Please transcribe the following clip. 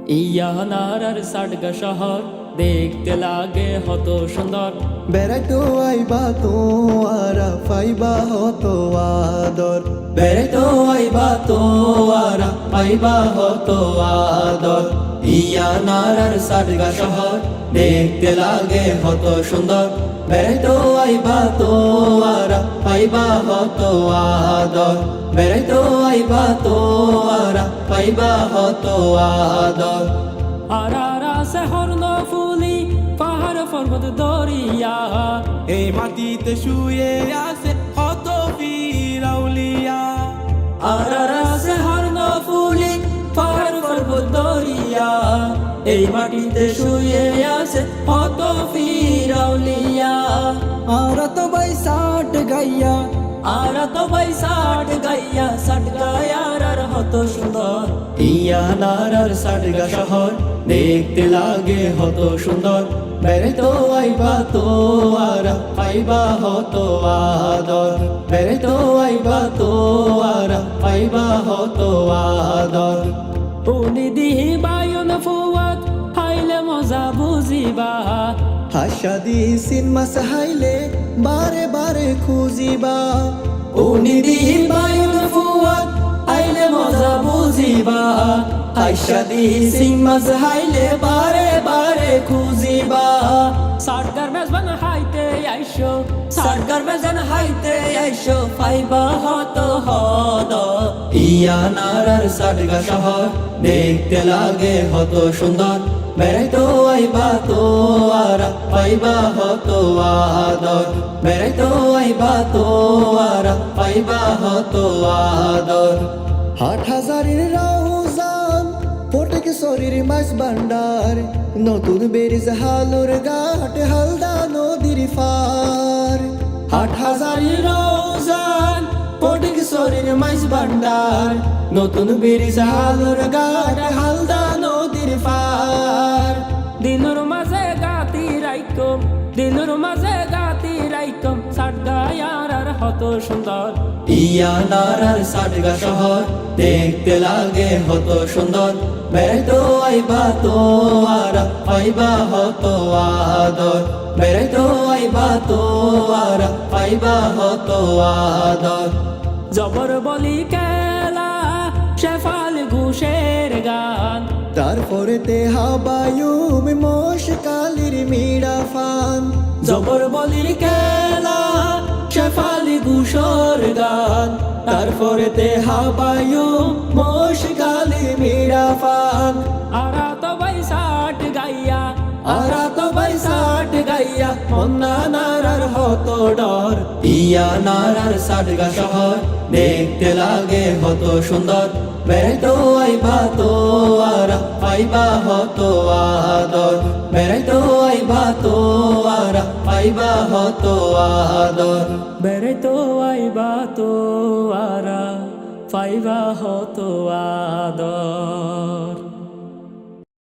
ইয়ানার সাডগা শহর দেখতে লাগে হত সুন্দর। বেড়াইতো আইবা তো আরা পাইবা হত আদর। বেড়াইতো আইবা তো আরা পাইবা হত আদর। ইয়ানার সাডগা শহর দেখতে লাগে হত সুন্দর। বেড়াইতো আইবা তো আরা পাইবা হত আদর। বেড়াইতো আইবা তো আরা পাইবা হত আদর। আরারা শহর নফুলি পাহাড় পর্বত দরিয়া, এই মাটিতে শুয়ে আছে কত বীর আউলিয়া। আরারা শহর নফুলি পাহাড় পর্বত দরিয়া, এই মাটিতে শুয়ে আছে কত বীর আউলিয়া। আরা তো ভাই ষাট গাইয়া, আরা তো ভাই ষাট গাইয়া, ষাট গায়ার হত সুন্দর। ইয়ানার সাডগা শহর দেখতে লাগে হত সুন্দর। বেড়াইতো আইবা তো আরা পাইবা হত আদর। বেড়াইতো আইবা তো আরা পাইবা হত আদর। উনি দিহি বায়ুন ফুয়াত হাইলে মজা বুঝিবা, হাসা দি সিনেমা সাহাইলে বারে বারে খুঁজিবা। উনি দিহি বায়ুন ফুয়াত হাইলে মজা বুঝিবা। হাইসা দি সিনেমা হাইলে বারে বারে খুঁজিবা। সরকার মেজবান হাইতে আইসো, সরকার মেজান হাইতে আইসো, পাইবা হত হদ। ইয়ানার সাডগা শহর দেখতে লাগে হত সুন্দর। বেড়াইতো আইবা তো আরা পাইবা হত আদর। বেড়াইতো আইবা তো আরা পাইবা হত আদর। হাট হাজারের রাউজান ফটিক শরীর মাছ ভান্ডার, নতুন বেরিজ হালুর ঘাট হালদা নদীর পার। হাট হাজারি রোজান ফটিক শরীর মাইজ ভান্ডার, নতুন ব্রিজ হালুর ঘাট হালদা নদীর পার। দিনুর মাঝে গাতি রাইকম, দিনুর মাঝে গাতি রাইকম, সাডগা ইয়ারার হত সুন্দর। ইয়ানার সাডগা শহর দেখতে লাগে হত সুন্দর। বেড়াইতো আইবা তো আরা পাইবা হত আদর। বেড়াইতো আইবা তো আরা পাইবা হত আদর। জবর বলি খেলা শেফাল ঘুষের গান, তারপরে তে হাবায়ুম মশকালির মিড়া ফান। জবর বলির খেলা শেফালি ঘুষর গান, তারপরে তে হাবায়ু মশকালি মিড়া ফান। আরা তো ভাই ষাট গাইয়া, আরা তো ভাই ষাট গাইয়া, মন্না নারার হত ডর। ইয়ানার সাডগা শহর দেখতে লাগে হত সুন্দর। বেড়াইতো আইবা তো আরা পাইবা হত আদর। বেড়াইতো আইবা তো আরা পাইবা হত আদর। বেড়াইতো আইবা তো আরা পাইবা হত আদর।